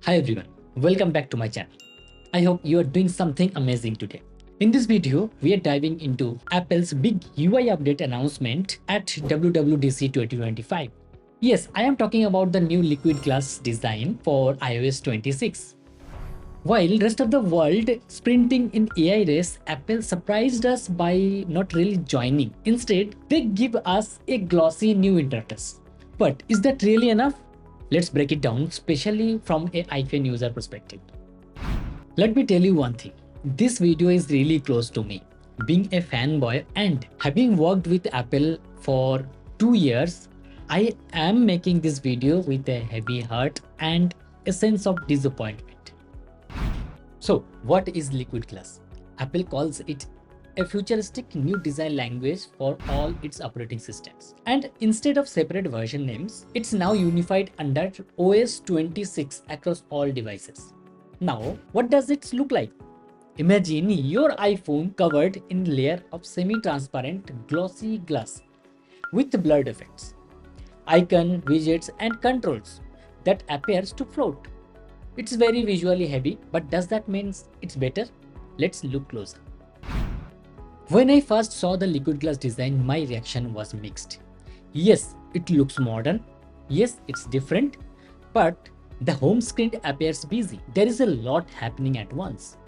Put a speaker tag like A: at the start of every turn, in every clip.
A: Hi everyone, welcome back to my channel. I hope you are doing something amazing today. In this video, we are diving into Apple's big UI update announcement at WWDC 2025. Yes, I am talking about the new liquid glass design for iOS 26. While rest of the world sprinting in AI race, Apple surprised us by not really joining. Instead, they give us a glossy new interface. But is that really enough? Let's break it down, especially from an iPhone user perspective. Let me tell you one thing. This video is really close to me. Being a fanboy and having worked with Apple for 2 years, I am making this video with a heavy heart and a sense of disappointment. So, what is liquid glass? Apple calls it a futuristic new design language for all its operating systems. And instead of separate version names, it's now unified under OS 26 across all devices. Now, what does it look like? Imagine your iPhone covered in a layer of semi-transparent glossy glass with blurred effects, icon, widgets and controls that appears to float. It's very visually heavy, but does that mean it's better? Let's look closer. When I first saw the liquid glass design, my reaction was mixed. Yes, it looks modern. Yes, it's different. But the home screen appears busy. There is a lot happening at once.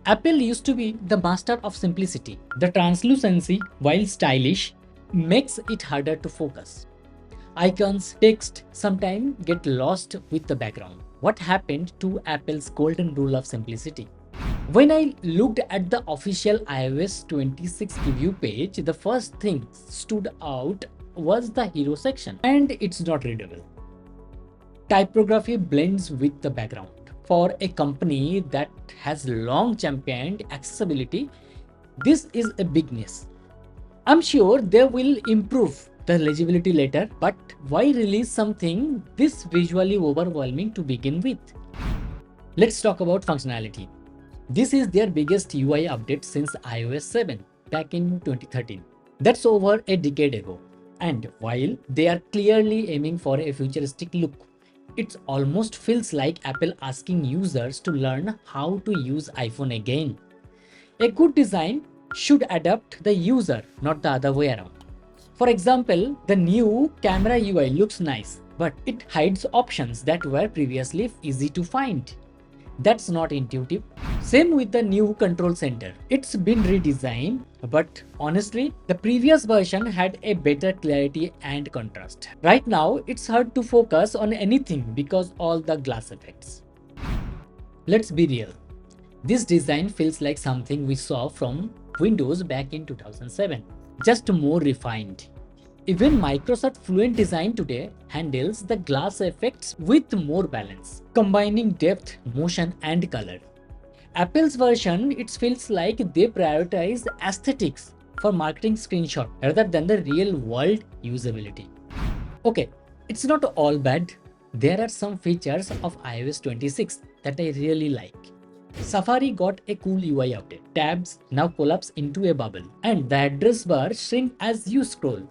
A: Apple used to be the master of simplicity. The translucency, while stylish, makes it harder to focus. Icons, text sometimes get lost with the background. What happened to Apple's golden rule of simplicity? When I looked at the official iOS 26 review page, the first thing stood out was the hero section, and it's not readable. Typography blends with the background. For a company that has long championed accessibility, this is a big miss. I'm sure they will improve the legibility later, but why release something this visually overwhelming to begin with? Let's talk about functionality. This is their biggest UI update since iOS 7 back in 2013. That's over a decade ago. And while they are clearly aiming for a futuristic look, it almost feels like Apple asking users to learn how to use iPhone again. A good design should adapt the user, not the other way around. For example, the new camera UI looks nice, but it hides options that were previously easy to find. That's not intuitive. Same with the new control center. It's been redesigned, but honestly, the previous version had a better clarity and contrast. Right now, it's hard to focus on anything because all the glass effects. Let's be real. This design feels like something we saw from Windows back in 2007, just more refined. Even Microsoft Fluent Design today handles the glass effects with more balance, combining depth, motion, and color. Apple's version, it feels like they prioritize aesthetics for marketing screenshot rather than the real world usability. Okay, it's not all bad. There are some features of iOS 26 that I really like. Safari got a cool UI update. Tabs now collapse into a bubble, and the address bar shrink as you scroll.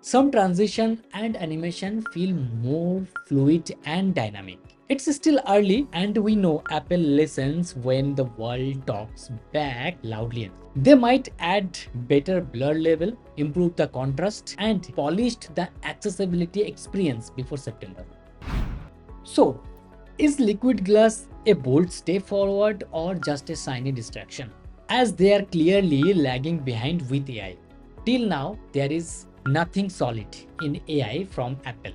A: Some transition and animation feel more fluid and dynamic. It's still early, and we know Apple listens when the world talks back loudly. They might add better blur level, improve the contrast, and polished the accessibility experience before September. So, is liquid glass a bold step forward or just a shiny distraction? As they are clearly lagging behind with AI. Till now, there is nothing solid in AI from Apple.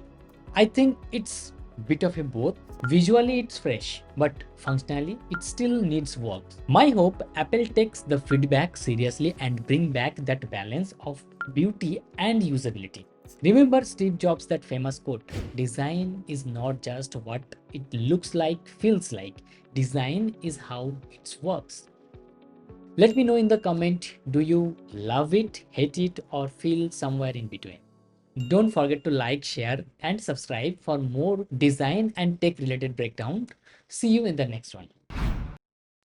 A: I think it's bit of a both. Visually it's fresh, but functionally it still needs work. My hope Apple takes the feedback seriously and bring back that balance of beauty and usability. Remember Steve Jobs' that famous quote, design is not just what it looks like, feels like. Design is how it works. Let me know in the comment, do you love it, hate it, or feel somewhere in between? Don't forget to like, share, and subscribe for more design and tech related breakdown. See you in the next one.